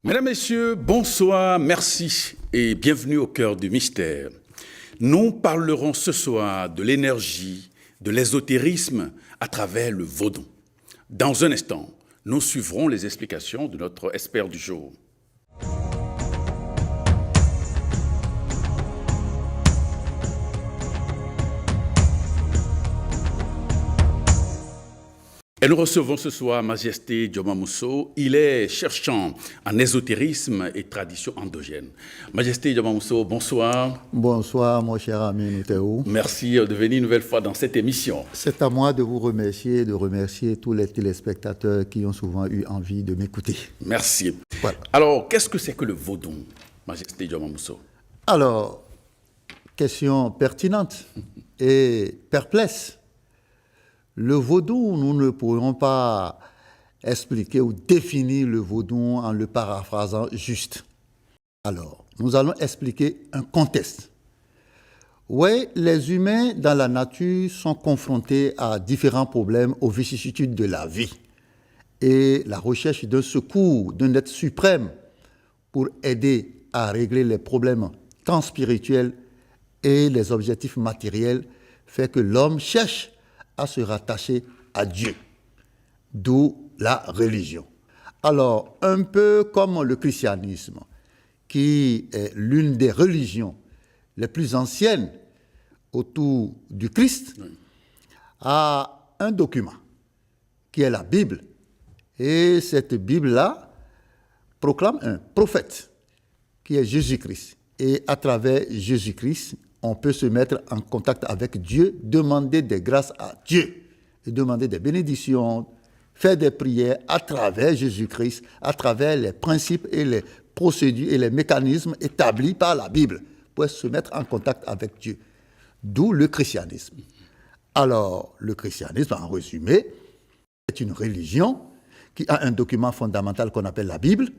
Mesdames, Messieurs, bonsoir, merci et bienvenue au cœur du mystère. Nous parlerons ce soir de l'énergie, de l'ésotérisme à travers le vaudou. Dans un instant, nous suivrons les explications de notre expert du jour. Et nous recevons ce soir Majesté Dioma Mousso. Il est cherchant en ésotérisme et tradition endogène. Majesté Dioma Mousso, bonsoir. Bonsoir, mon cher ami Noutéou. Merci de venir une nouvelle fois dans cette émission. C'est à moi de vous remercier et de remercier tous les téléspectateurs qui ont souvent eu envie de m'écouter. Merci. Voilà. Alors, qu'est-ce que c'est que le vaudou, Majesté Dioma Mousso? Alors, question pertinente et perplexe. Le vaudou, nous ne pourrons pas expliquer ou définir le vaudou en le paraphrasant juste. Alors, nous allons expliquer un contexte. Oui, les humains dans la nature sont confrontés à différents problèmes, aux vicissitudes de la vie. Et la recherche d'un secours, d'un être suprême pour aider à régler les problèmes tant spirituels et les objectifs matériels fait que l'homme cherche à se rattacher à Dieu, d'où la religion. Alors, un peu comme le christianisme, qui est l'une des religions les plus anciennes autour du Christ, a un document qui est la Bible. Et cette Bible-là proclame un prophète qui est Jésus-Christ. Et à travers Jésus-Christ, on peut se mettre en contact avec Dieu, demander des grâces à Dieu, et demander des bénédictions, faire des prières à travers Jésus-Christ, à travers les principes et les procédures et les mécanismes établis par la Bible, pour se mettre en contact avec Dieu. D'où le christianisme. Alors, le christianisme, en résumé, est une religion qui a un document fondamental qu'on appelle la Bible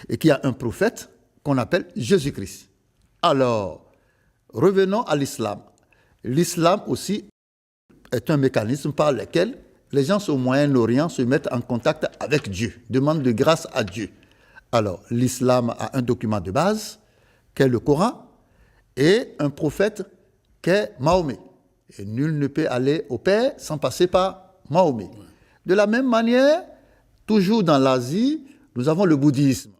et qui a un prophète qu'on appelle Jésus-Christ. Alors, revenons à l'islam. L'islam aussi est un mécanisme par lequel les gens au Moyen-Orient se mettent en contact avec Dieu, demandent de grâce à Dieu. Alors, l'islam a un document de base, qui est le Coran, et un prophète, qui est Mahomet. Et nul ne peut aller au Père sans passer par Mahomet. De la même manière, toujours dans l'Asie, nous avons le bouddhisme.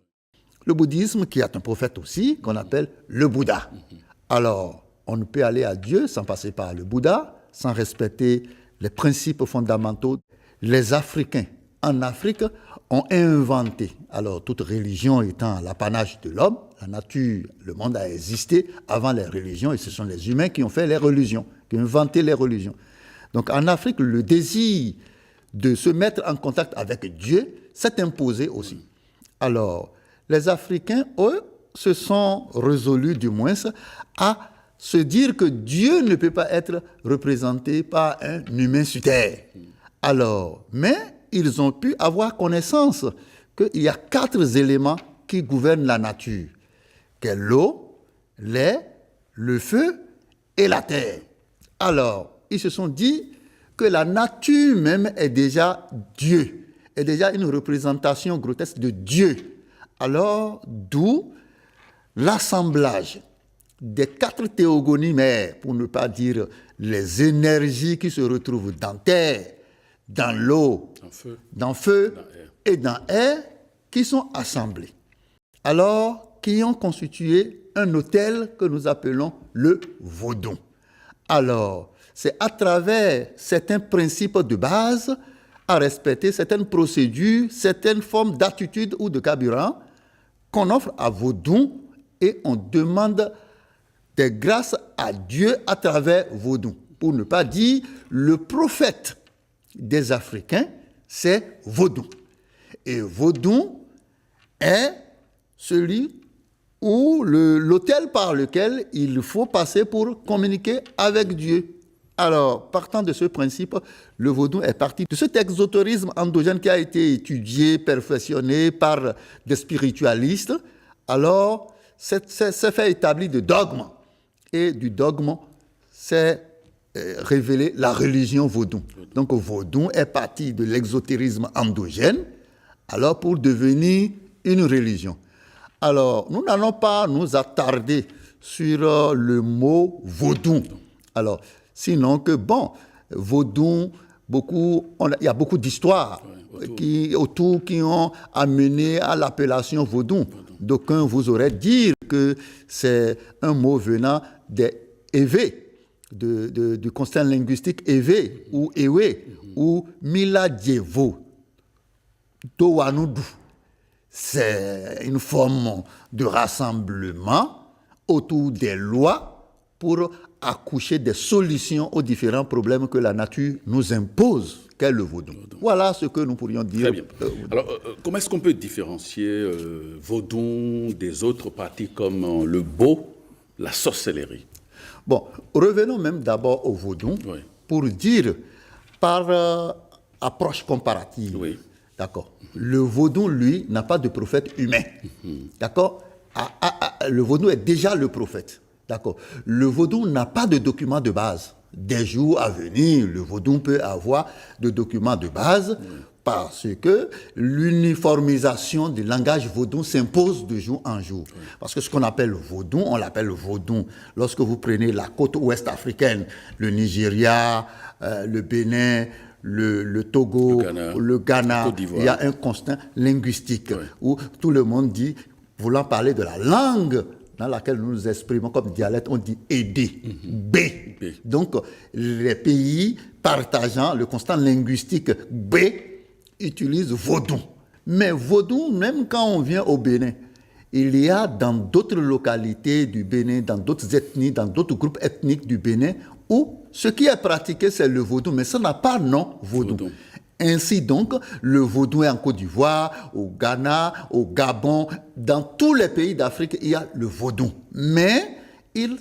Le bouddhisme qui a un prophète aussi, qu'on appelle le Bouddha. Alors, on ne peut aller à Dieu sans passer par le Bouddha, sans respecter les principes fondamentaux. Les Africains, en Afrique, ont inventé, alors toute religion étant l'apanage de l'homme, la nature, le monde a existé avant les religions, et ce sont les humains qui ont fait les religions, qui ont inventé les religions. Donc en Afrique, le désir de se mettre en contact avec Dieu s'est imposé aussi. Alors, les Africains, eux, se sont résolus du moins à se dire que Dieu ne peut pas être représenté par un humain sur terre. Alors, mais ils ont pu avoir connaissance qu'il y a 4 éléments qui gouvernent la nature, qu'est l'eau, l'air, le feu et la terre. Alors, ils se sont dit que la nature même est déjà Dieu, est déjà une représentation grotesque de Dieu. Alors, d'où l'assemblage des 4 théogonies mères, pour ne pas dire les énergies qui se retrouvent dans terre, dans l'eau, dans feu et dans air, qui sont assemblées. Alors, qui ont constitué un autel que nous appelons le vaudou. Alors, c'est à travers certains principes de base à respecter, certaines procédures, certaines formes d'attitude ou de carburant qu'on offre à vaudou et on demande des grâces à Dieu à travers vaudou. Pour ne pas dire le prophète des Africains, c'est vaudou. Et vaudou est celui ou l'autel par lequel il faut passer pour communiquer avec Dieu. Alors, partant de ce principe, le vaudou est parti de cet exotérisme endogène qui a été étudié, perfectionné par des spiritualistes. Alors, c'est fait établir de dogmes. Et du dogme, c'est révélé la religion vaudou. Donc, vaudou est parti de l'exotérisme endogène, alors pour devenir une religion. Alors, nous n'allons pas nous attarder sur le mot vaudou. Alors, sinon que, bon, vaudou, il y a beaucoup d'histoires autour qui ont amené à l'appellation vaudou. D'aucuns vous auraient dit que c'est un mot venant des Ewe, du constat linguistique Ewe ou Ewe ou Miladjevo, Dowanudu. C'est une forme de rassemblement autour des lois pour accoucher des solutions aux différents problèmes que la nature nous impose, qu'est le vaudou. Voilà ce que nous pourrions dire. Très bien. Alors, comment est-ce qu'on peut différencier vaudou des autres parties comme le beau, la sorcellerie? Bon, revenons même d'abord au vaudou pour dire par approche comparative. Oui. D'accord. Le vaudou, lui, n'a pas de prophète humain. D'accord. Le vaudou est déjà le prophète. D'accord. Le vaudou n'a pas de document de base. Des jours à venir, le vaudou peut avoir de documents de base parce que l'uniformisation du langage vaudou s'impose de jour en jour. Parce que ce qu'on appelle vaudou, on l'appelle vaudou. Lorsque vous prenez la côte ouest africaine, le Nigeria, le Bénin, le Togo, le Ghana, il y a un constat linguistique où tout le monde dit, voulant parler de la langue dans laquelle nous nous exprimons comme dialecte, on dit aider, B. Donc, les pays partageant le constat linguistique B utilisent vaudou. Mais vaudou, même quand on vient au Bénin, il y a dans d'autres localités du Bénin, dans d'autres ethnies, dans d'autres groupes ethniques du Bénin, où ce qui est pratiqué, c'est le vaudou, mais ça n'a pas nom vaudou. Ainsi donc, le vaudou est en Côte d'Ivoire, au Ghana, au Gabon, dans tous les pays d'Afrique, il y a le vaudou. Mais il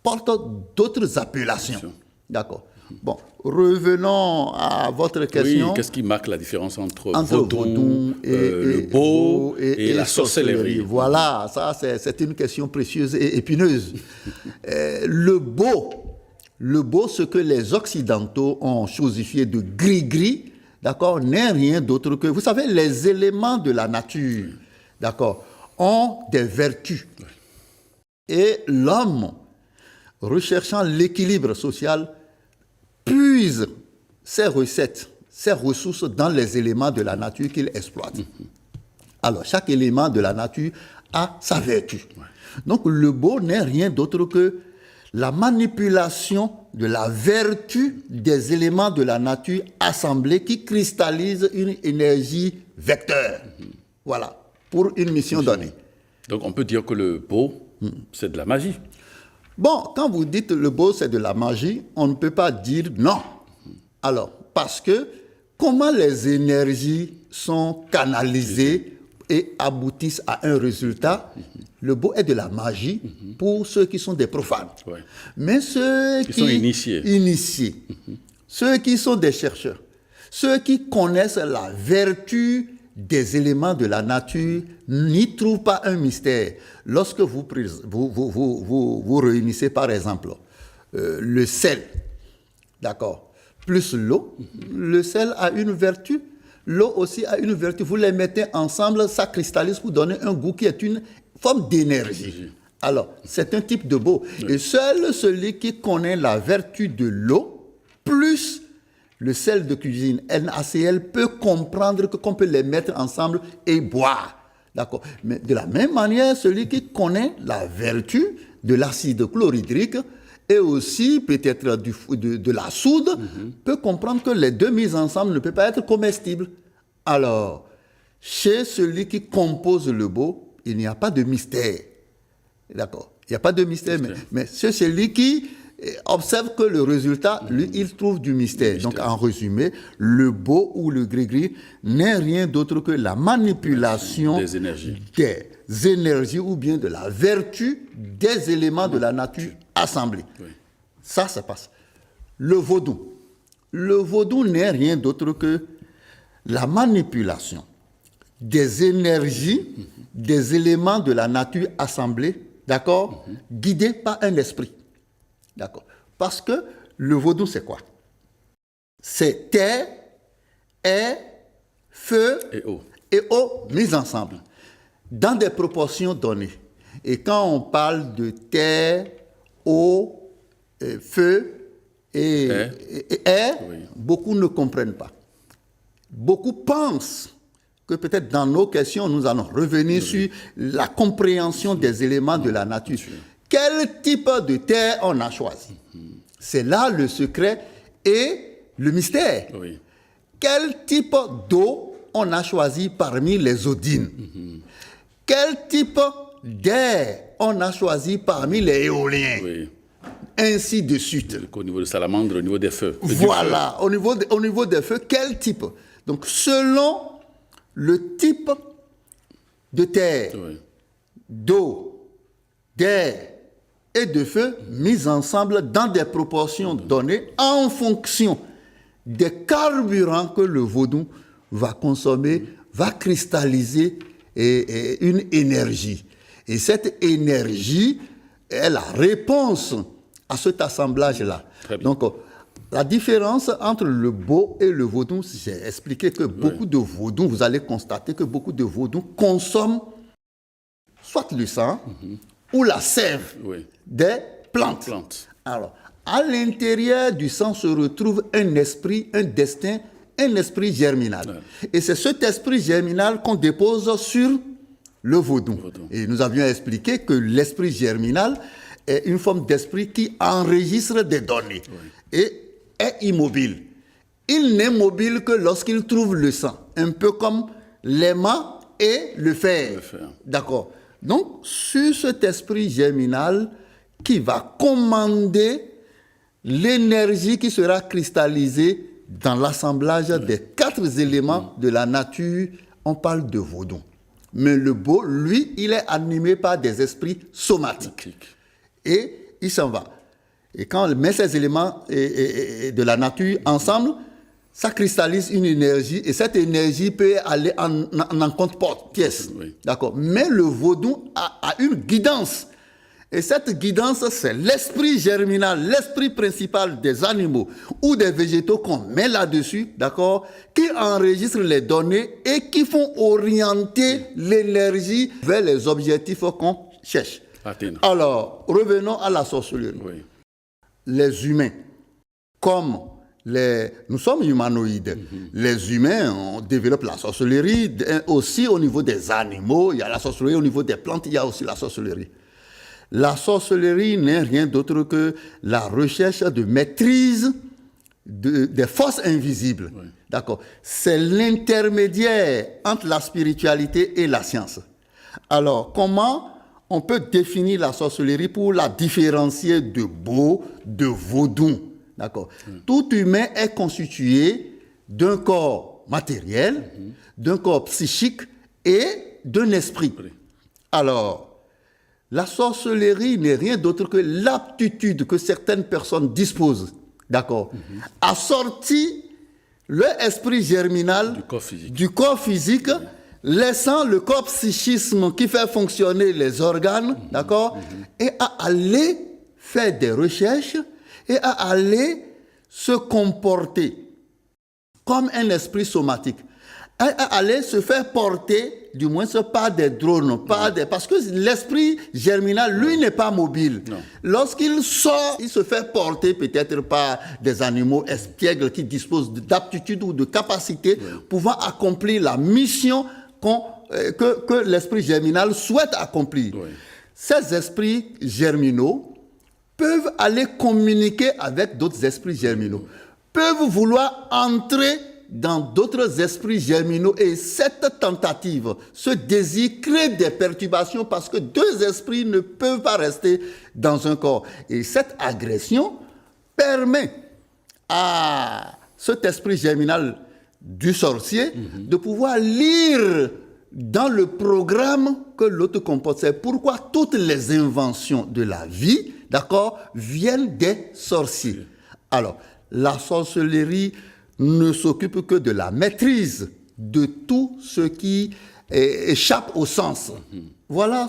porte d'autres appellations. D'accord. Bon, revenons à votre question. Oui, qu'est-ce qui marque la différence entre vaudou et le beau et la sorcellerie? Voilà, ça c'est une question précieuse et épineuse. Le beau, ce que les Occidentaux ont chosifié de gris-gris, d'accord, n'est rien d'autre que, vous savez, les éléments de la nature, d'accord, ont des vertus. Et l'homme, recherchant l'équilibre social, puise ses recettes, ses ressources dans les éléments de la nature qu'il exploite. Alors, chaque élément de la nature a sa vertu. Donc, le beau n'est rien d'autre que la manipulation de la vertu des éléments de la nature assemblés qui cristallisent une énergie vecteur. Voilà, pour une mission donnée. Donc, on peut dire que le beau, c'est de la magie. Bon, quand vous dites le beau, c'est de la magie, on ne peut pas dire non. Alors, parce que comment les énergies sont canalisées et aboutissent à un résultat, le beau est de la magie pour ceux qui sont des profanes. Mais ceux qui sont initiés. Ceux qui sont des chercheurs, ceux qui connaissent la vertu des éléments de la nature n'y trouvent pas un mystère. Lorsque vous réunissez par exemple le sel, d'accord, plus l'eau, le sel a une vertu, l'eau aussi a une vertu. Vous les mettez ensemble, ça cristallise pour donner un goût qui est une forme d'énergie. Alors, c'est un type de beau. Et seul celui qui connaît la vertu de l'eau, plus le sel de cuisine, NaCl, peut comprendre qu'on peut les mettre ensemble et boire. D'accord. Mais de la même manière, celui qui connaît la vertu de l'acide chlorhydrique et aussi peut-être de la soude, peut comprendre que les deux mises ensemble ne peuvent pas être comestibles. Alors, chez celui qui compose le beau, il n'y a pas de mystère. D'accord. Il n'y a pas de mystère, mais c'est celui qui observe que le résultat, lui, il trouve du mystère. Donc, en résumé, le beau ou le gris-gris n'est rien d'autre que la manipulation des énergies ou bien de la vertu des éléments de la nature assemblés. Ça passe. Le vaudou. Le vaudou n'est rien d'autre que la manipulation des énergies, des éléments de la nature assemblés, d'accord, guidés par un esprit. D'accord. Parce que le vaudou, c'est quoi? C'est terre, air, feu et eau mis ensemble. dans des proportions données. Et quand on parle de terre, eau, feu et air, beaucoup ne comprennent pas. Beaucoup pensent que peut-être dans nos questions, nous allons revenir sur la compréhension des éléments de la nature. Quel type de terre on a choisi? C'est là le secret et le mystère. Oui. Quel type d'eau on a choisi parmi les odines? Quel type d'air on a choisi parmi les éoliens? Oui. Ainsi de suite. Au niveau de salamandre, au niveau des feux. Voilà, au niveau des feux, quel type? Donc, selon le type de terre, d'eau, d'air et de feu mis ensemble dans des proportions données en fonction des carburants que le vaudou va consommer, va cristalliser une énergie. Et cette énergie est la réponse à cet assemblage-là. Donc, la différence entre le Bo et le vaudou, j'ai expliqué que beaucoup de vaudous, vous allez constater que beaucoup de vaudous consomment soit le sang ou la sève des plantes. Alors, à l'intérieur du sang se retrouve un esprit, un destin, un esprit germinal. Et c'est cet esprit germinal qu'on dépose sur le vaudou. Et nous avions expliqué que l'esprit germinal est une forme d'esprit qui enregistre des données et est immobile. Il n'est mobile que lorsqu'il trouve le sang, un peu comme l'aimant et le fer. D'accord. Donc, sur cet esprit germinal qui va commander l'énergie qui sera cristallisée dans l'assemblage des 4 éléments de la nature, on parle de vaudou. Mais le Bo, lui, il est animé par des esprits somatiques. Et il s'en va. Et quand on met ces éléments de la nature ensemble, ça cristallise une énergie et cette énergie peut aller en compte-pièce. D'accord. Mais le vaudou a une guidance. Et cette guidance, c'est l'esprit germinal, l'esprit principal des animaux ou des végétaux qu'on met là-dessus, d'accord, qui enregistre les données et qui font orienter l'énergie vers les objectifs qu'on cherche. Alors, revenons à la sorcellerie. Les humains, comme nous sommes humanoïdes, les humains, on développe la sorcellerie aussi au niveau des animaux, il y a la sorcellerie au niveau des plantes, il y a aussi la sorcellerie. La sorcellerie n'est rien d'autre que la recherche de maîtrise des forces invisibles. D'accord. C'est l'intermédiaire entre la spiritualité et la science. Alors, comment on peut définir la sorcellerie pour la différencier de Bo, de vaudou? D'accord. Tout humain est constitué d'un corps matériel, d'un corps psychique et d'un esprit. Alors, la sorcellerie n'est rien d'autre que l'aptitude que certaines personnes disposent, d'accord, à sortir leur esprit germinal du corps physique, laissant le corps psychisme qui fait fonctionner les organes, d'accord, et à aller faire des recherches et à aller se comporter comme un esprit somatique. À aller se faire porter, du moins par des drones, parce que l'esprit germinal, lui, n'est pas mobile. Lorsqu'il sort, il se fait porter peut-être par des animaux espiègles qui disposent d'aptitude ou de capacité pouvant accomplir la mission que l'esprit germinal souhaite accomplir. Ces esprits germinaux peuvent aller communiquer avec d'autres esprits germinaux, peuvent vouloir entrer dans d'autres esprits germinaux et cette tentative, ce désir crée des perturbations parce que 2 esprits ne peuvent pas rester dans un corps. Et cette agression permet à cet esprit germinal du sorcier de pouvoir lire dans le programme que l'autre comporte. C'est pourquoi toutes les inventions de la vie, d'accord, viennent des sorciers. Alors, la sorcellerie ne s'occupe que de la maîtrise de tout ce qui échappe au sens. Voilà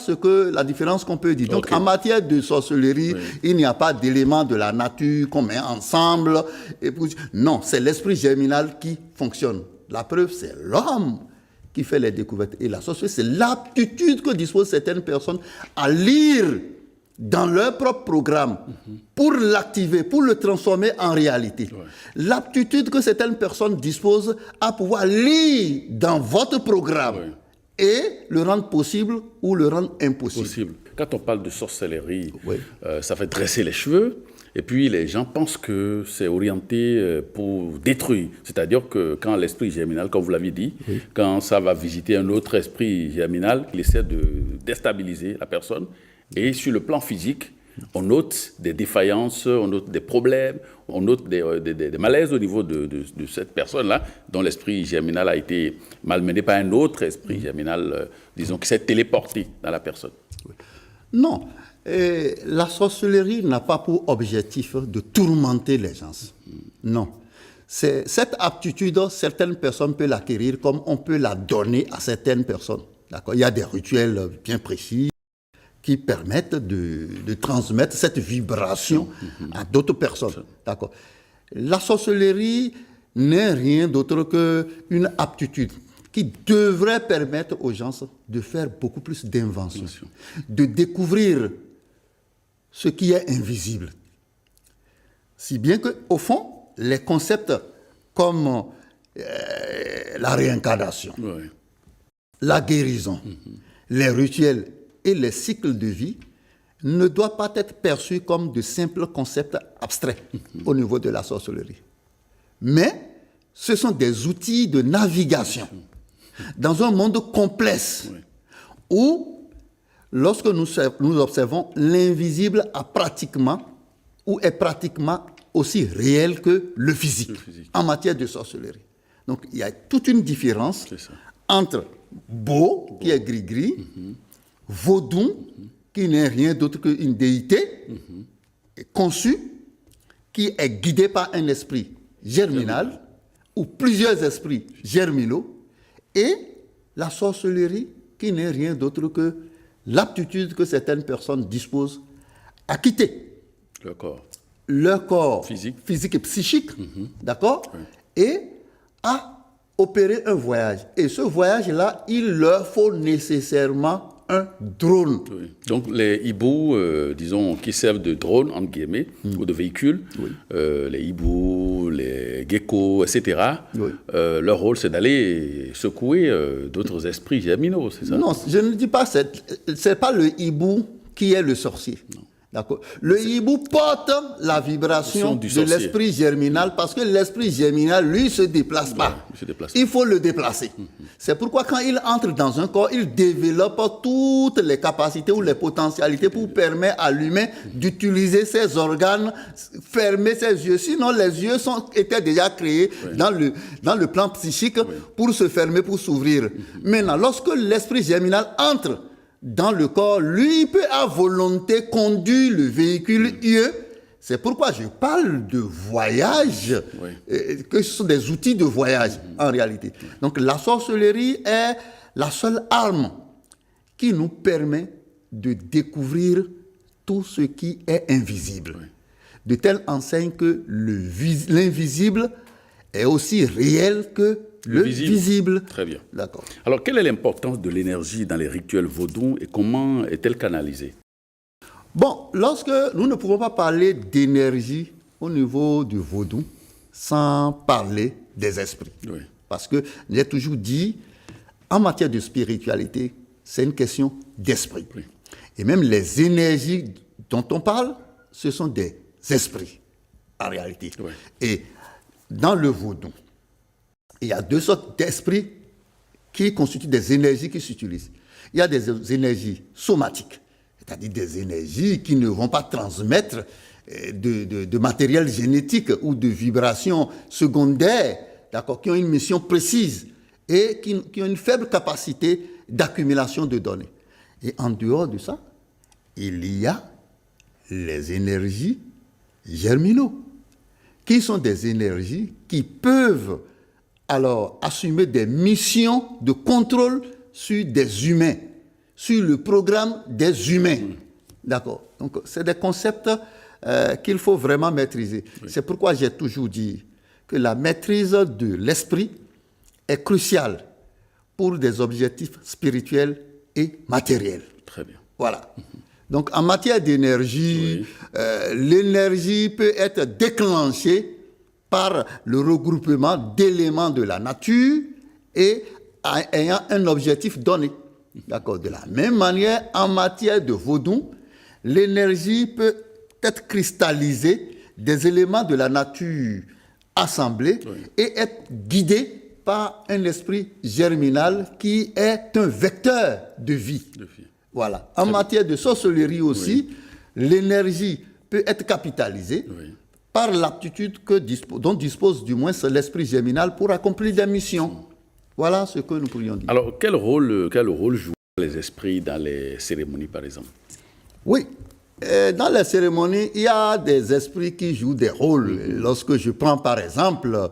la différence qu'on peut dire. Donc, en matière de sorcellerie, il n'y a pas d'éléments de la nature qu'on met ensemble. Non, c'est l'esprit germinal qui fonctionne. La preuve, c'est l'homme qui fait les découvertes. Et la sorcellerie, c'est l'aptitude que disposent certaines personnes à lire dans leur propre programme pour l'activer, pour le transformer en réalité. Ouais. L'aptitude que certaines personnes disposent à pouvoir lire dans votre programme et le rendre possible ou le rendre impossible. Quand on parle de sorcellerie, ça fait dresser les cheveux. Et puis, les gens pensent que c'est orienté pour détruire. C'est-à-dire que quand l'esprit germinal, comme vous l'avez dit, quand ça va visiter un autre esprit germinal, il essaie de déstabiliser la personne. Et sur le plan physique, on note des défaillances, on note des problèmes, on note des malaises au niveau de cette personne-là, dont l'esprit germinal a été malmené par un autre esprit germinal, disons, qui s'est téléporté dans la personne. Non. Et la sorcellerie n'a pas pour objectif de tourmenter les gens. Non. Cette aptitude, certaines personnes peuvent l'acquérir comme on peut la donner à certaines personnes. D'accord? Il y a des rituels bien précis qui permettent de transmettre cette vibration à d'autres personnes. D'accord? La sorcellerie n'est rien d'autre qu'une aptitude qui devrait permettre aux gens de faire beaucoup plus d'inventions, de découvrir ce qui est invisible. Si bien qu'au fond, les concepts comme la réincarnation, la guérison, les rituels et les cycles de vie ne doivent pas être perçus comme de simples concepts abstraits au niveau de la sorcellerie. Mais ce sont des outils de navigation dans un monde complexe où lorsque nous observons, l'invisible est pratiquement aussi réel que le physique en matière de sorcellerie. Donc, il y a toute une différence entre Bo, qui est gris-gris, Vodou, qui n'est rien d'autre qu'une déité conçue, qui est guidée par un esprit germinal ou plusieurs esprits germinaux, et la sorcellerie, qui n'est rien d'autre que l'aptitude que certaines personnes disposent à quitter leur corps physique et psychique, d'accord, et à opérer un voyage. Et ce voyage-là, il leur faut nécessairement un drone. Donc les hiboux, disons, qui servent de drone, entre guillemets, ou de véhicules, les hiboux, les geckos, etc., leur rôle, c'est d'aller secouer d'autres esprits germinaux, c'est ça? Non, je ne dis pas, c'est pas le hibou qui est le sorcier. Non. D'accord. Le hibou porte la vibration de l'esprit germinal parce que l'esprit germinal, lui, ne se déplace pas. Il faut le déplacer. C'est pourquoi quand il entre dans un corps, il développe toutes les capacités ou les potentialités pour permettre à l'humain d'utiliser ses organes, fermer ses yeux. Sinon, les yeux étaient déjà créés dans le plan psychique pour se fermer, pour s'ouvrir. Maintenant, lorsque l'esprit germinal entre dans le corps, lui, il peut à volonté conduire le véhicule IE. C'est pourquoi je parle de voyage, que ce sont des outils de voyage en réalité. Donc la sorcellerie est la seule arme qui nous permet de découvrir tout ce qui est invisible. De telle enseigne que l'invisible est aussi réel que le visible. Très bien. D'accord. Alors, quelle est l'importance de l'énergie dans les rituels vaudous et comment est-elle canalisée? Bon, lorsque nous ne pouvons pas parler d'énergie au niveau du vaudou sans parler des esprits. Parce que j'ai toujours dit, en matière de spiritualité, c'est une question d'esprit. Et même les énergies dont on parle, ce sont des esprits, en réalité. Et dans le vaudou, il y a deux sortes d'esprits qui constituent des énergies qui s'utilisent. Il y a des énergies somatiques, c'est-à-dire des énergies qui ne vont pas transmettre de matériel génétique ou de vibrations secondaires, d'accord, qui ont une mission précise et qui ont une faible capacité d'accumulation de données. Et en dehors de ça, il y a les énergies germinaux, qui sont des énergies qui peuvent alors assumer des missions de contrôle sur des humains, sur le programme des humains. D'accord. Donc, c'est des concepts qu'il faut vraiment maîtriser. C'est pourquoi j'ai toujours dit que la maîtrise de l'esprit est cruciale pour des objectifs spirituels et matériels. Très bien. Voilà. Donc, en matière d'énergie, l'énergie peut être déclenchée par le regroupement d'éléments de la nature et ayant un objectif donné. D'accord. De la même manière, en matière de vaudou, l'énergie peut être cristallisée des éléments de la nature assemblés et être guidée par un esprit germinal qui est un vecteur de vie. Voilà. En matière de sorcellerie aussi, l'énergie peut être capitalisée par l'aptitude dont dispose du moins l'esprit germinal pour accomplir des missions. Voilà ce que nous pourrions dire. Alors, quel rôle jouent les esprits dans les cérémonies, par exemple? Oui. Dans les cérémonies, il y a des esprits qui jouent des rôles. Lorsque je prends par exemple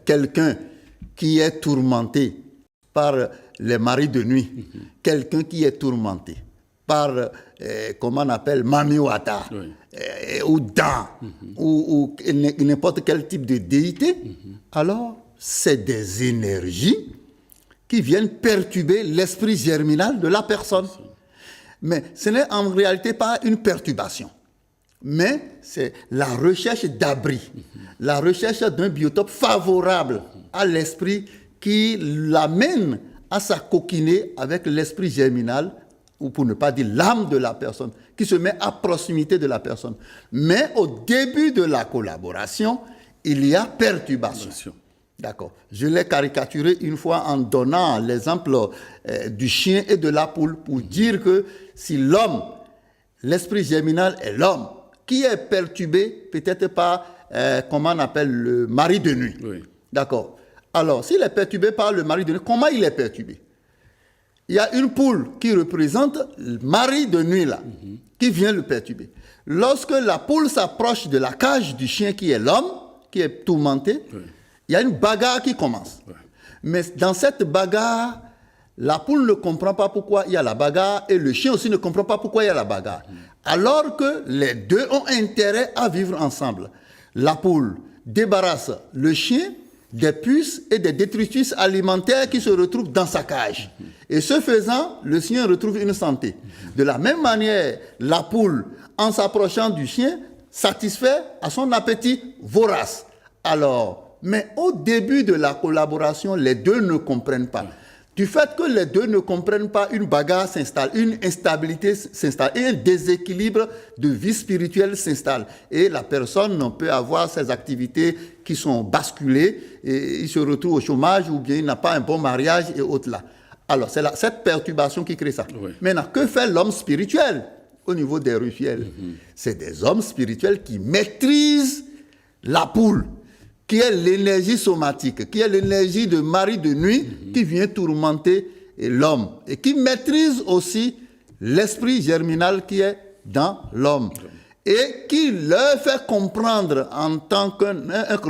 quelqu'un qui est tourmenté par les maris de nuit, quelqu'un qui est tourmenté par, comment on appelle, Mamiwata, ou Dan, ou n'importe quel type de déité, alors c'est des énergies qui viennent perturber l'esprit germinal de la personne. Mais ce n'est en réalité pas une perturbation, mais c'est la recherche d'abri, la recherche d'un biotope favorable à l'esprit qui l'amène à s'acoquiner avec l'esprit germinal, ou pour ne pas dire l'âme de la personne, qui se met à proximité de la personne. Mais au début de la collaboration, il y a perturbation. D'accord. Je l'ai caricaturé une fois en donnant l'exemple du chien et de la poule pour dire que si l'homme, l'esprit germinal est l'homme, qui est perturbé peut-être par, comment on appelle, le mari de nuit. D'accord. Alors, s'il est perturbé par le mari de nuit, comment il est perturbé? Il y a une poule qui représente le mari de nuit là, qui vient le perturber. Lorsque la poule s'approche de la cage du chien qui est l'homme, qui est tourmenté, il y a une bagarre qui commence. Mais dans cette bagarre, la poule ne comprend pas pourquoi il y a la bagarre et le chien aussi ne comprend pas pourquoi il y a la bagarre. Alors que les deux ont intérêt à vivre ensemble. La poule débarrasse le chien des puces et des détritus alimentaires qui se retrouvent dans sa cage. Et ce faisant, le chien retrouve une santé. De la même manière, la poule, en s'approchant du chien, satisfait à son appétit vorace. Alors, mais au début de la collaboration, les deux ne comprennent pas. Du fait que les deux ne comprennent pas, une bagarre s'installe, une instabilité s'installe et un déséquilibre de vie spirituelle s'installe. Et la personne peut avoir ses activités qui sont basculées et il se retrouve au chômage ou bien il n'a pas un bon mariage et autres là. Alors, c'est cette perturbation qui crée ça. Maintenant, que fait l'homme spirituel au niveau des rituels? C'est des hommes spirituels qui maîtrisent la poule, qui est l'énergie somatique, qui est l'énergie de mari de nuit qui vient tourmenter l'homme et qui maîtrise aussi l'esprit germinal qui est dans l'homme et qui leur fait comprendre en tant qu'un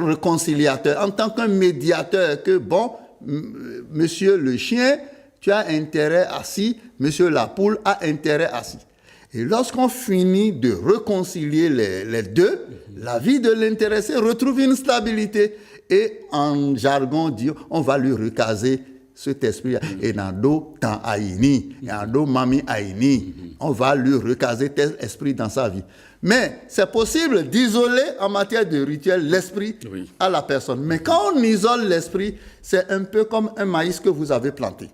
réconciliateur, en tant qu'un médiateur que bon, monsieur le chien, tu as intérêt assis, monsieur la poule a intérêt assis. Et lorsqu'on finit de réconcilier les deux, la vie de l'intéressé retrouve une stabilité. Et en jargon, dit, on va lui recaser cet esprit. Et dans do tan aïni, et dans do mami aïni, on va lui recaser tel esprit dans sa vie. Mais c'est possible d'isoler en matière de rituel l'esprit à la personne. Mais quand on isole l'esprit, c'est un peu comme un maïs que vous avez planté,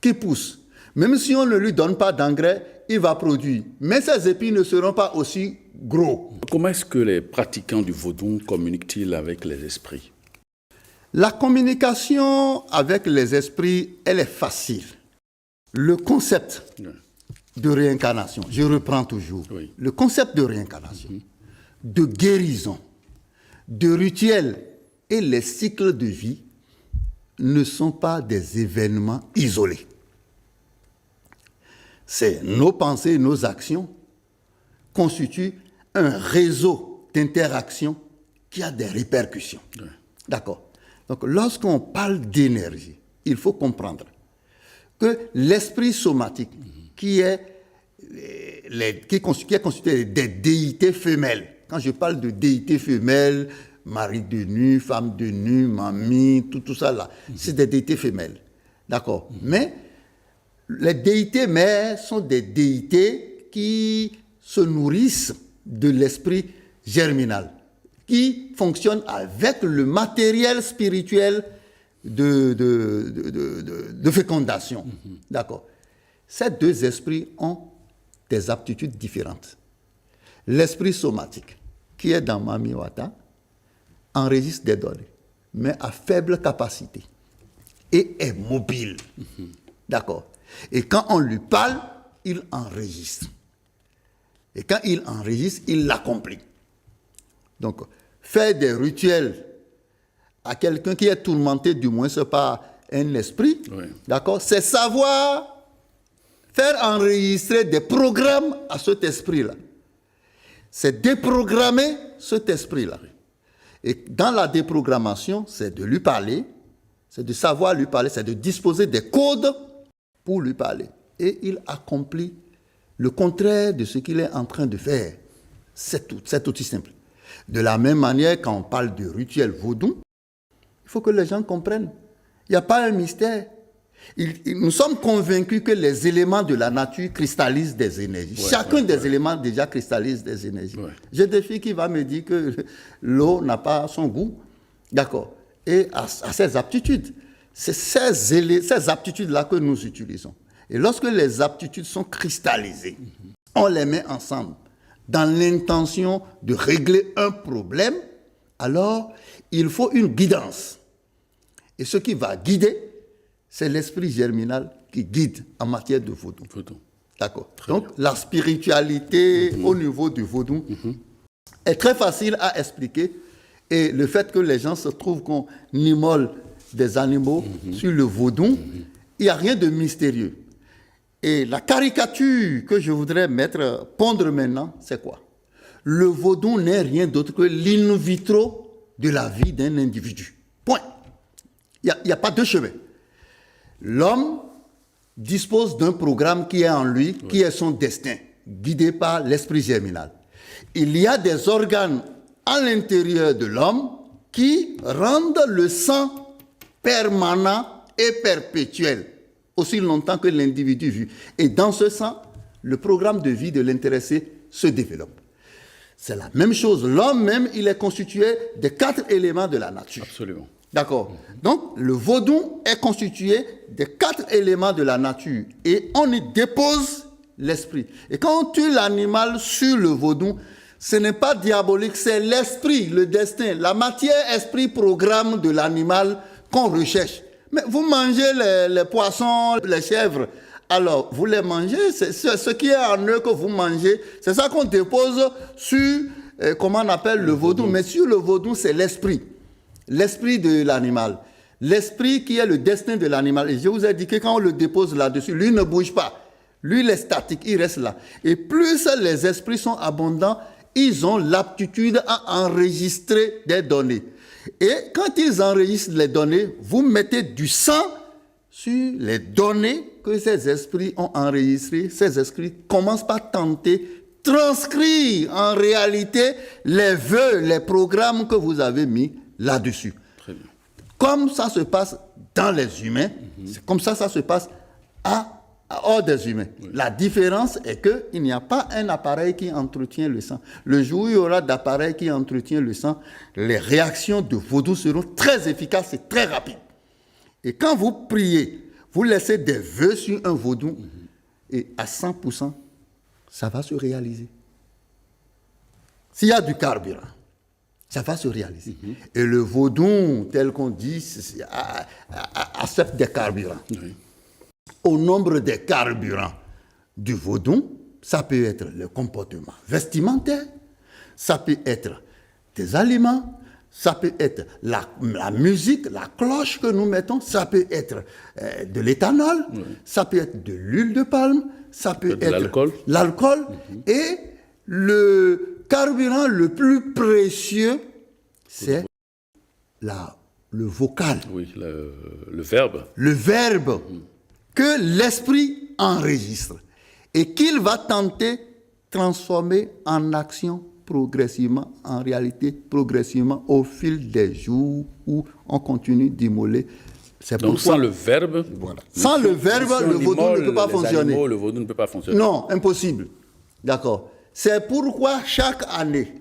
qui pousse. Même si on ne lui donne pas d'engrais, il va produire. Mais ses épis ne seront pas aussi gros. Comment est-ce que les pratiquants du vaudou communiquent-ils avec les esprits? La communication avec les esprits, elle est facile. Le concept de réincarnation, je reprends toujours, le concept de réincarnation, de guérison, de rituel et les cycles de vie ne sont pas des événements isolés. C'est nos pensées, nos actions constituent un réseau d'interaction qui a des répercussions. D'accord. Donc, lorsqu'on parle d'énergie, il faut comprendre que l'esprit somatique, qui est constitué des déités femelles, quand je parle de déités femelles, mari de nuit, femme de nuit, mamie, tout ça là, c'est des déités femelles. D'accord. Mais les déités mères sont des déités qui se nourrissent de l'esprit germinal, qui fonctionnent avec le matériel spirituel de fécondation. D'accord. Ces deux esprits ont des aptitudes différentes. L'esprit somatique, qui est dans Mamiwata, enregistre des données, mais à faible capacité et est mobile. D'accord. Et quand on lui parle, il enregistre. Et quand il enregistre, il l'accomplit. Donc, faire des rituels à quelqu'un qui est tourmenté, du moins c'est pas un esprit, d'accord, c'est savoir faire enregistrer des programmes à cet esprit-là. C'est déprogrammer cet esprit-là. Et dans la déprogrammation, c'est de lui parler, c'est de savoir lui parler, c'est de disposer des codes pour lui parler. Et il accomplit le contraire de ce qu'il est en train de faire. C'est tout, c'est aussi simple. De la même manière, quand on parle de rituel vaudou, il faut que les gens comprennent. Il n'y a pas un mystère. Nous sommes convaincus que les éléments de la nature cristallisent des énergies. Chacun des éléments déjà cristallise des énergies. J'ai des filles qui vont me dire que l'eau n'a pas son goût. D'accord. Et à ces aptitudes. C'est ces aptitudes-là que nous utilisons. Et lorsque les aptitudes sont cristallisées, on les met ensemble dans l'intention de régler un problème, alors il faut une guidance. Et ce qui va guider, c'est l'esprit germinal qui guide en matière de vaudou. D'accord. Donc, la spiritualité au niveau du vaudou est très facile à expliquer. Et le fait que les gens se trouvent qu'on immole des animaux sur le vaudou, il n'y a rien de mystérieux. Et la caricature que je voudrais pondre maintenant, c'est quoi? Le vaudou n'est rien d'autre que l'in vitro de la vie d'un individu. Point. Il n'y a pas de chemin. L'homme dispose d'un programme qui est en lui, qui est son destin, guidé par l'esprit germinal. Il y a des organes à l'intérieur de l'homme qui rendent le sang permanent et perpétuel, aussi longtemps que l'individu vit. Et dans ce sang, le programme de vie de l'intéressé se développe. C'est la même chose. L'homme même, il est constitué de 4 éléments de la nature. Absolument. D'accord. Donc, le vaudou est constitué de 4 éléments de la nature et on y dépose l'esprit. Et quand on tue l'animal sur le vaudou, ce n'est pas diabolique, c'est l'esprit, le destin, la matière, esprit, programme de l'animal qu'on recherche. Mais vous mangez les poissons, les chèvres, alors vous les mangez, c'est ce qui est en eux que vous mangez. C'est ça qu'on dépose sur, comment on appelle le vaudou. Mais sur le vaudou, c'est l'esprit. L'esprit de l'animal. L'esprit qui est le destin de l'animal. Et je vous ai dit que quand on le dépose là-dessus, lui ne bouge pas. Lui, il est statique, il reste là. Et plus les esprits sont abondants, ils ont l'aptitude à enregistrer des données. Et quand ils enregistrent les données, vous mettez du sang sur les données que ces esprits ont enregistrées. Ces esprits commencent par tenter transcrire en réalité les vœux, les programmes que vous avez mis là-dessus. Très bien. Comme ça se passe dans les humains, c'est comme ça se passe hors des humains. La différence est qu'il n'y a pas un appareil qui entretient le sang. Le jour où il y aura d'appareil qui entretient le sang, les réactions de vaudou seront très efficaces et très rapides. Et quand vous priez, vous laissez des vœux sur un vaudou et à 100%, ça va se réaliser. S'il y a du carburant, ça va se réaliser. Et le vaudou, tel qu'on dit, accepte des carburants. Oui. Au nombre des carburants du vaudou, ça peut être le comportement vestimentaire, ça peut être des aliments, ça peut être la musique, la cloche que nous mettons, ça peut être de l'éthanol, ça peut être de l'huile de palme, ça peut être l'alcool. Et le carburant le plus précieux, c'est le vocal. Oui, le verbe. Le verbe que l'esprit enregistre et qu'il va tenter transformer en action progressivement, en réalité progressivement au fil des jours où on continue d'immoler C'est Donc pourquoi, sans le verbe, voilà. Sans le verbe, le vaudou ne peut pas fonctionner. Le vaudou ne peut pas fonctionner. Non, impossible. D'accord. C'est pourquoi chaque année,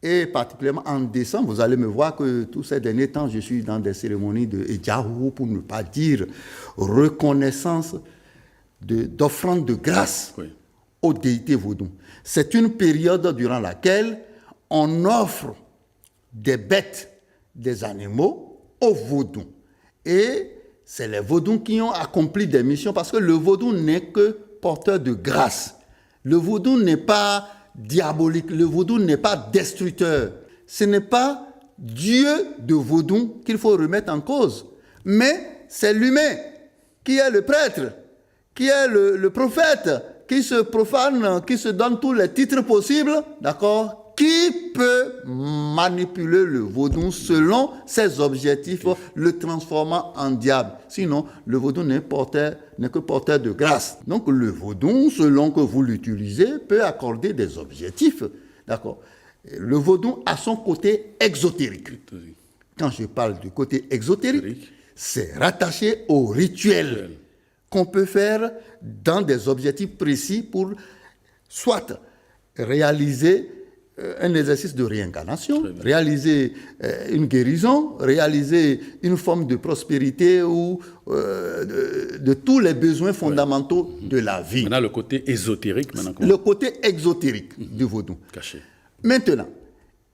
et particulièrement en décembre, vous allez me voir que tous ces derniers temps, je suis dans des cérémonies de Edjahu, pour ne pas dire reconnaissance d'offrande de grâce aux déités vaudou. C'est une période durant laquelle on offre des bêtes, des animaux aux vaudous. Et c'est les vaudous qui ont accompli des missions parce que le vaudou n'est que porteur de grâce. Le vaudou n'est pas diabolique, le vaudou n'est pas destructeur. Ce n'est pas Dieu de vaudou qu'il faut remettre en cause, mais c'est l'humain qui est le prêtre, qui est le prophète, qui se profane, qui se donne tous les titres possibles, d'accord, qui peut manipuler le vaudou selon ses objectifs, le transformant en diable. Sinon, le vaudou n'est que porteur de grâce. Donc, le vaudou, selon que vous l'utilisez, peut accorder des objectifs. D'accord. Le vaudou a son côté exotérique. Quand je parle du côté exotérique, c'est rattaché au rituel qu'on peut faire dans des objectifs précis pour soit réaliser un exercice de réincarnation, réaliser une guérison, réaliser une forme de prospérité ou de tous les besoins fondamentaux de la vie. Maintenant, le côté ésotérique. Le côté exotérique du vaudou. Caché. Maintenant,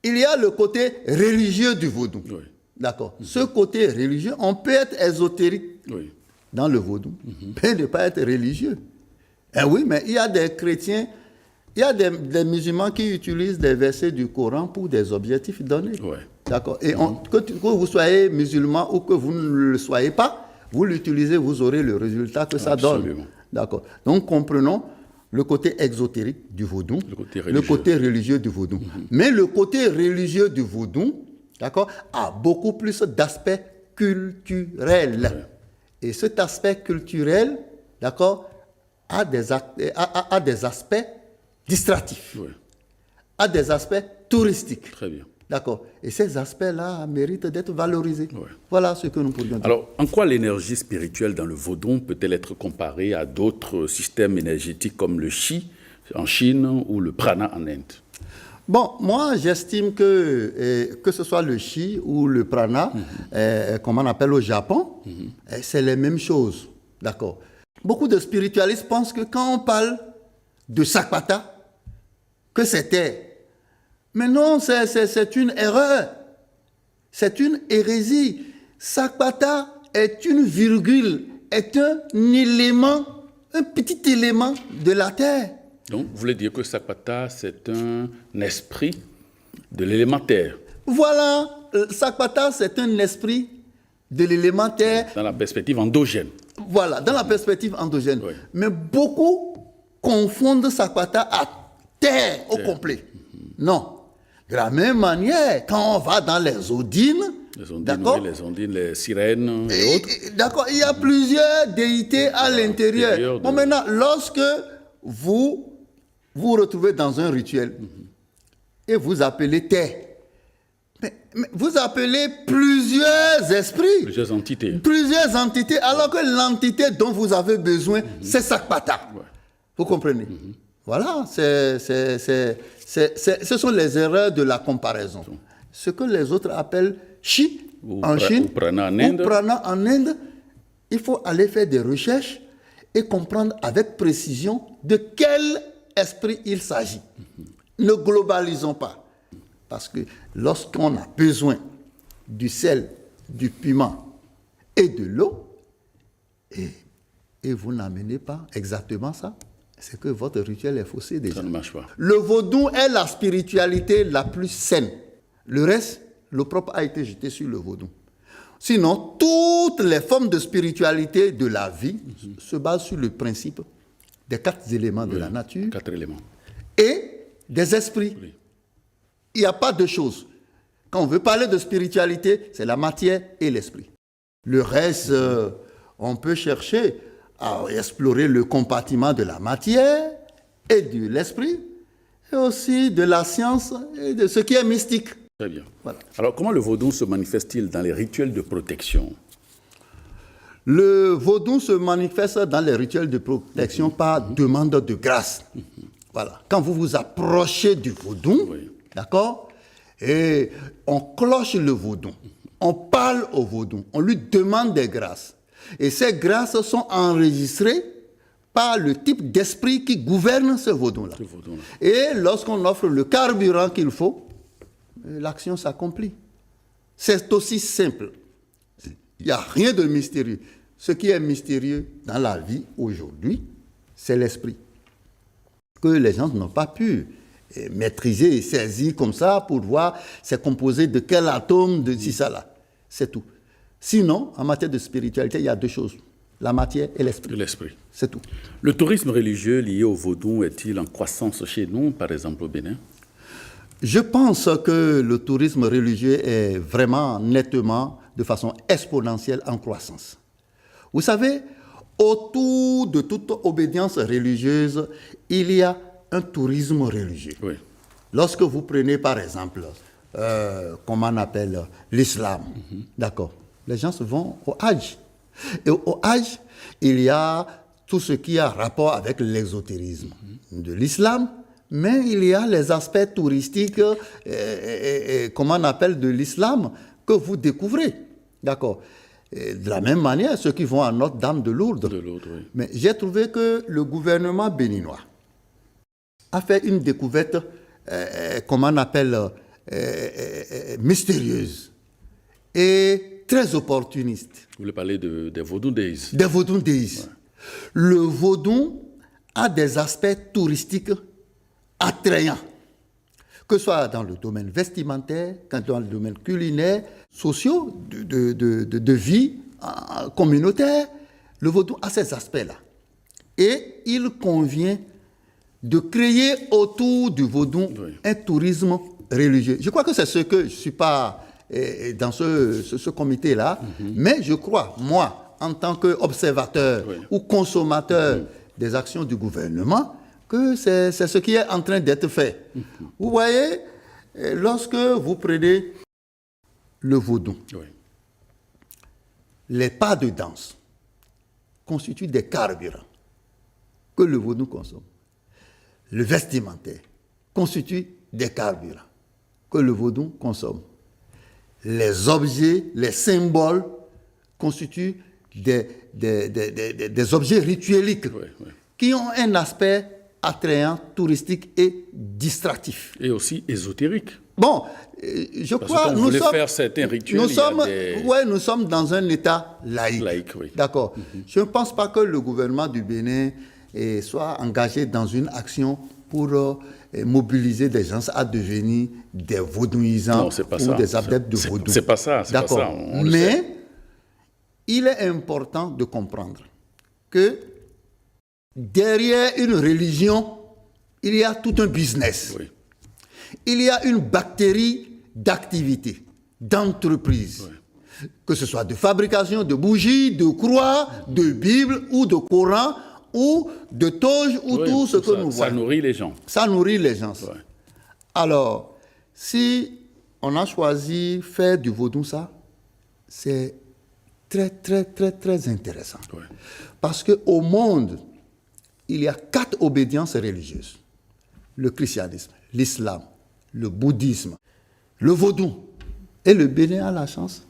il y a le côté religieux du vaudou. Oui. D'accord. Ce côté religieux, on peut être ésotérique dans le vaudou, mais ne pas être religieux. Eh oui, mais il y a des chrétiens, il y a des musulmans qui utilisent des versets du Coran pour des objectifs donnés. Ouais. D'accord. Et que vous soyez musulman ou que vous ne le soyez pas, vous l'utilisez, vous aurez le résultat que ça donne. D'accord. Donc, comprenons le côté exotérique du vaudou, le côté religieux du vaudou. Mais le côté religieux du vaudou, d'accord, a beaucoup plus d'aspects culturels. Ouais. Et cet aspect culturel, d'accord, a des aspects distractifs, a des aspects touristiques. Très bien. D'accord. Et ces aspects-là méritent d'être valorisés. Voilà ce que nous pourrions dire. Alors, en quoi l'énergie spirituelle dans le vaudou peut-elle être comparée à d'autres systèmes énergétiques comme le Chi en Chine ou le Prana en Inde? Bon, moi, j'estime que ce soit le Chi ou le Prana, comme on appelle au Japon, c'est les mêmes choses. D'accord. Beaucoup de spiritualistes pensent que quand on parle de Sakpata, que c'était. Mais non, c'est une erreur. C'est une hérésie. Sakpata est une virgule, est un élément, un petit élément de la terre. Donc, vous voulez dire que Sakpata, c'est un esprit de l'élémentaire. Voilà, Sakpata, c'est un esprit de l'élémentaire. Dans la perspective endogène. Voilà, dans la perspective endogène. Oui. Mais beaucoup confondent Sakpata à terre au complet. Non. De la même manière, quand on va dans les Ondines, les Ondines, les sirènes et autres. D'accord, il y a plusieurs déités à l'intérieur. Bon, maintenant, lorsque vous vous retrouvez dans un rituel et vous appelez terre, mais vous appelez plusieurs esprits. Plusieurs entités. Plusieurs entités, alors que l'entité dont vous avez besoin, c'est Sakpata. Ouais. Vous comprenez? Voilà, ce sont les erreurs de la comparaison. Ce que les autres appellent Chi en Chine, ou Prana en Inde, il faut aller faire des recherches et comprendre avec précision de quel esprit il s'agit. Ne globalisons pas. Parce que lorsqu'on a besoin du sel, du piment et de l'eau, et vous n'amenez pas exactement ça, c'est que votre rituel est faussé déjà. Ça ne marche pas. Le vaudou est la spiritualité la plus saine. Le reste, l'opprobre a été jeté sur le vaudou. Sinon, toutes les formes de spiritualité de la vie se basent sur le principe des 4 éléments de la nature. 4 éléments. Et des esprits. Oui. Il n'y a pas de choses. Quand on veut parler de spiritualité, c'est la matière et l'esprit. Le reste, on peut chercher à explorer le compartiment de la matière et de l'esprit, et aussi de la science et de ce qui est mystique. Très bien. Voilà. Alors, comment le vaudou se manifeste-t-il dans les rituels de protection? Le vaudou se manifeste dans les rituels de protection par demande de grâce. Voilà. Quand vous vous approchez du vaudou, d'accord, et on cloche le vaudou, on parle au vaudou, on lui demande des grâces. Et ces grâces sont enregistrées par le type d'esprit qui gouverne ce vaudou-là. Et lorsqu'on offre le carburant qu'il faut, l'action s'accomplit. C'est aussi simple. Il n'y a rien de mystérieux. Ce qui est mystérieux dans la vie aujourd'hui, c'est l'esprit. Que les gens n'ont pas pu maîtriser et saisir comme ça pour voir c'est composé de quel atome, de ci, ça, là. C'est tout. Sinon, en matière de spiritualité, il y a deux choses. La matière et l'esprit. L'esprit. C'est tout. Le tourisme religieux lié au vaudou est-il en croissance chez nous, par exemple au Bénin? Je pense que le tourisme religieux est vraiment nettement, de façon exponentielle, en croissance. Vous savez, autour de toute obédience religieuse, il y a un tourisme religieux. Oui. Lorsque vous prenez par exemple, comment on appelle l'islam, d'accord, les gens vont au Hajj. Et au Hajj, il y a tout ce qui a rapport avec l'exotérisme de l'islam, mais il y a les aspects touristiques, comment on appelle, de l'islam que vous découvrez. D'accord. De la même manière, ceux qui vont à Notre-Dame de Lourdes. Oui. Mais j'ai trouvé que le gouvernement béninois a fait une découverte, comment on appelle, mystérieuse et très opportuniste. Vous voulez parler des Vaudou Days? Des Vaudou Days. Ouais. Le vaudou a des aspects touristiques attrayants, que ce soit dans le domaine vestimentaire, dans le domaine culinaire, sociaux, de vie communautaire. Le vaudou a ces aspects-là. Et il convient de créer autour du vaudou un tourisme religieux. Je crois que c'est ce que je ne suis pas dans ce comité-là, mais je crois, moi, en tant qu'observateur ou consommateur des actions du gouvernement, que c'est ce qui est en train d'être fait. Vous voyez, lorsque vous prenez le vaudou, les pas de danse constituent des carburants que le vaudou consomme. Le vestimentaire constitue des carburants que le vaudou consomme. Les objets, les symboles constituent des objets ritueliques qui ont un aspect attrayant, touristique et distractif. Et aussi ésotérique. Bon, je crois que nous sommes dans un État laïque. D'accord. Je ne pense pas que le gouvernement du Bénin soit engagé dans une action pour mobiliser des gens à devenir des vaudouisants ou des adeptes de vaudou. C'est pas ça. D'accord. Mais il est important de comprendre que derrière une religion, il y a tout un business. Il y a une bactérie d'activité, d'entreprise. Que ce soit de fabrication de bougies, de croix, de Bible ou de Coran, ou de toge, ou tout ce que nous voyons. Ça nourrit les gens. Ça nourrit les gens. Alors, si on a choisi faire du vaudou, ça, c'est très, très, très, très intéressant. Parce qu'au monde, il y a 4 obédiences religieuses. Le christianisme, l'islam, le bouddhisme, le vaudou. Et le Bénin a la chance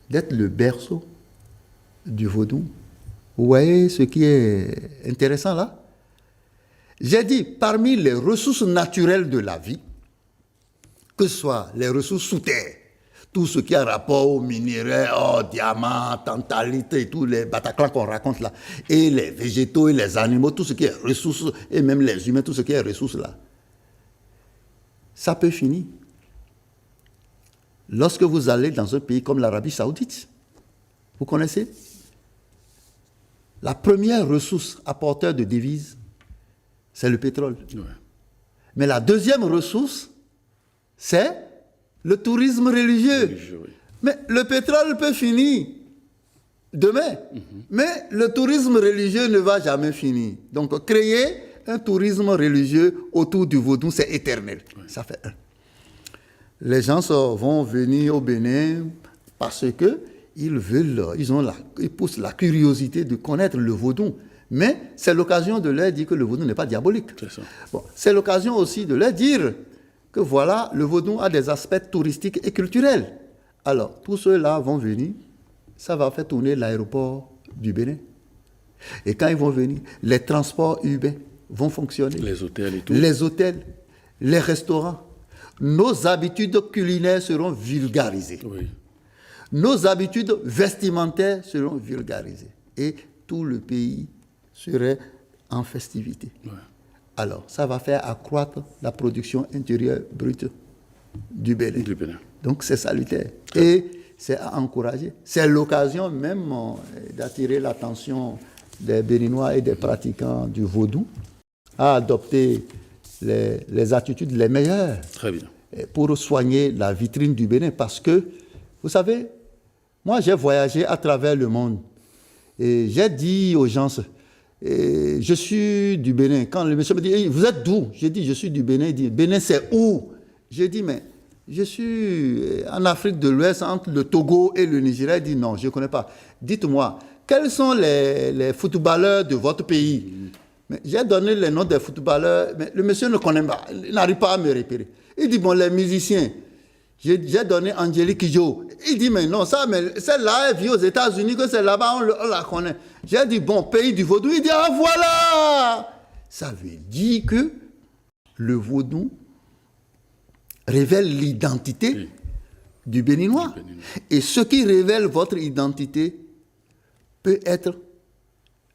d'être le berceau du vaudou. Vous voyez ce qui est intéressant là? J'ai dit, parmi les ressources naturelles de la vie, que ce soit les ressources sous terre, tout ce qui a rapport aux minéraux, diamants, tantalite et tous les bataclans qu'on raconte là, et les végétaux et les animaux, tout ce qui est ressources, et même les humains, tout ce qui est ressources là, ça peut finir. Lorsque vous allez dans un pays comme l'Arabie Saoudite, vous connaissez? La première ressource apporteur de devises, c'est le pétrole. Mais la deuxième ressource, c'est le tourisme religieux. Mais le pétrole peut finir demain. Mais le tourisme religieux ne va jamais finir. Donc, créer un tourisme religieux autour du vaudou, c'est éternel. Ça fait un. Les gens vont venir au Bénin parce que ils poussent la curiosité de connaître le vaudou. Mais c'est l'occasion de leur dire que le vaudou n'est pas diabolique. C'est ça. Bon, c'est l'occasion aussi de leur dire que voilà, le vaudou a des aspects touristiques et culturels. Alors, tous ceux-là vont venir, ça va faire tourner l'aéroport du Bénin. Et quand ils vont venir, les transports urbains vont fonctionner. Les hôtels et tout. Les hôtels, les restaurants. Nos habitudes culinaires seront vulgarisées. Oui. Nos habitudes vestimentaires seront vulgarisées. Et tout le pays serait en festivité. Ouais. Alors, ça va faire accroître la production intérieure brute du Bénin. Du Bénin. Donc, c'est salutaire. Et c'est à encourager. C'est l'occasion même d'attirer l'attention des Béninois et des pratiquants du vaudou à adopter les attitudes les meilleures. Très bien. Pour soigner la vitrine du Bénin. Parce que, vous savez, moi, j'ai voyagé à travers le monde. Et j'ai dit aux gens, je suis du Bénin. Quand le monsieur me dit, vous êtes d'où? J'ai dit, je suis du Bénin. Il dit, Bénin, c'est où? J'ai dit, mais je suis en Afrique de l'Ouest, entre le Togo et le Nigeria. Il dit, non, je ne connais pas. Dites-moi, quels sont les footballeurs de votre pays? Mais j'ai donné les noms des footballeurs, mais le monsieur ne connaît pas, il n'arrive pas à me repérer. Il dit, bon, les musiciens, j'ai donné Angélique Kidjo. Il dit, mais non, ça, mais celle-là, elle vit aux États-Unis, que c'est là-bas, on la connaît. J'ai dit, bon, pays du vaudou. Il dit, ah, voilà! Ça veut dire que le vaudou révèle l'identité du Béninois. Et ce qui révèle votre identité peut être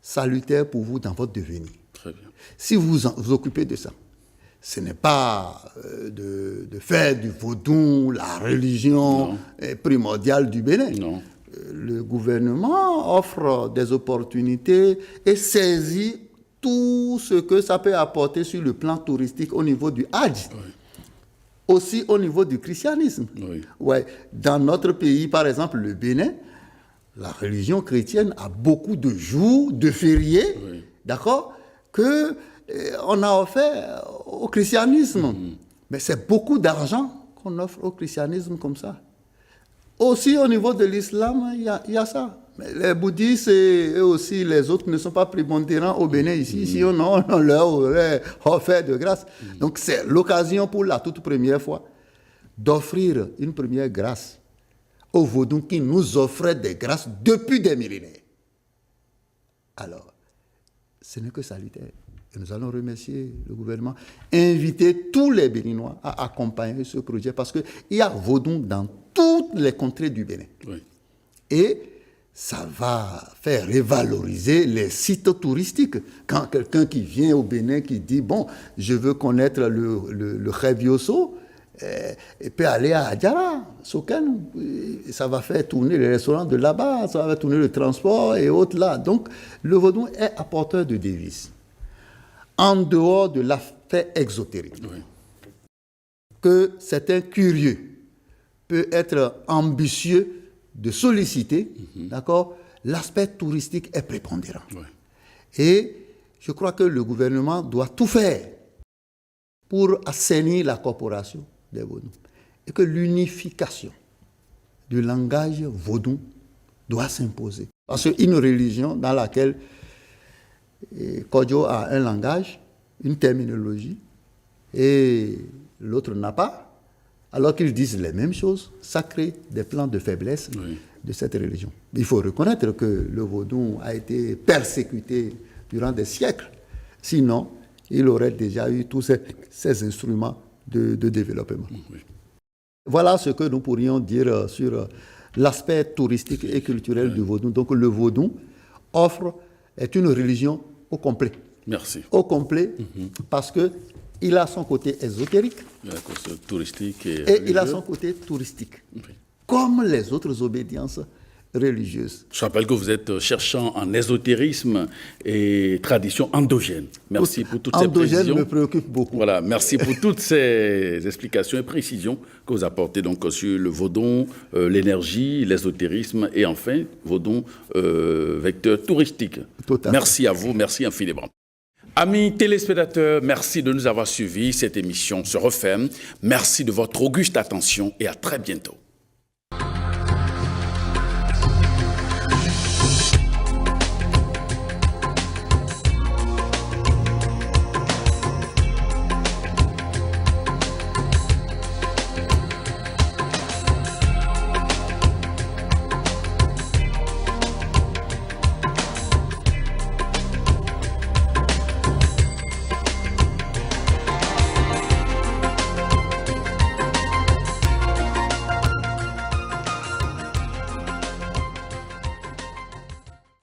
salutaire pour vous dans votre devenir. Très bien. Si vous vous occupez de ça, ce n'est pas de faire du vaudou la religion primordiale du Bénin. Non. Le gouvernement offre des opportunités et saisit tout ce que ça peut apporter sur le plan touristique au niveau du Hadj. Oui. Aussi au niveau du christianisme. Oui. Ouais. Dans notre pays, par exemple, le Bénin, la religion chrétienne a beaucoup de jours, de fériés, oui. D'accord, qu'on a offert au christianisme. Mais c'est beaucoup d'argent qu'on offre au christianisme comme ça. Aussi au niveau de l'islam, il y a ça. Mais les bouddhistes et eux aussi, les autres ne sont pas prépondérants au Bénin ici. Sinon, on leur aurait offert de grâce. Donc c'est l'occasion pour la toute première fois d'offrir une première grâce au vaudou qui nous offrait des grâces depuis des millénaires. Alors, ce n'est que salutaire. Et nous allons remercier le gouvernement, inviter tous les Béninois à accompagner ce projet parce qu'il y a vaudou dans toutes les contrées du Bénin. Oui. Et ça va faire revaloriser les sites touristiques. Quand quelqu'un qui vient au Bénin qui dit, bon, je veux connaître le Khébiosso, il peut aller à Adjara, Soken, ça va faire tourner les restaurants de là-bas, ça va faire tourner le transport et autres là. Donc, le vaudou est apporteur de devises. En dehors de l'aspect exotérique, oui. Que certains curieux peut être ambitieux de solliciter, d'accord, l'aspect touristique est prépondérant. Oui. Et je crois que le gouvernement doit tout faire pour assainir la corporation des vaudous. Et que l'unification du langage vaudou doit s'imposer. Parce qu'une religion dans laquelle Kodjo a un langage, une terminologie, et l'autre n'a pas, alors qu'ils disent les mêmes choses, ça crée des plans de faiblesse de cette religion. Il faut reconnaître que le vaudou a été persécuté durant des siècles. Sinon, il aurait déjà eu tous ces instruments de développement. Oui. Voilà ce que nous pourrions dire sur l'aspect touristique et culturel du vaudou. Donc le vaudou est une religion au complet. Merci. Au complet, parce qu'il a son côté ésotérique. Il a son côté touristique et il a son côté touristique. Oui. Comme les autres obédiences religieuses. Je rappelle que vous êtes cherchant en ésotérisme et tradition endogène. Merci pour toutes ces précisions. Endogène me préoccupe beaucoup. Voilà, merci pour toutes ces explications et précisions que vous apportez donc sur le vaudou, l'énergie, l'ésotérisme et enfin vaudou, vecteur touristique. Merci à vous, merci infiniment. Amis téléspectateurs, merci de nous avoir suivis. Cette émission se referme. Merci de votre auguste attention et à très bientôt.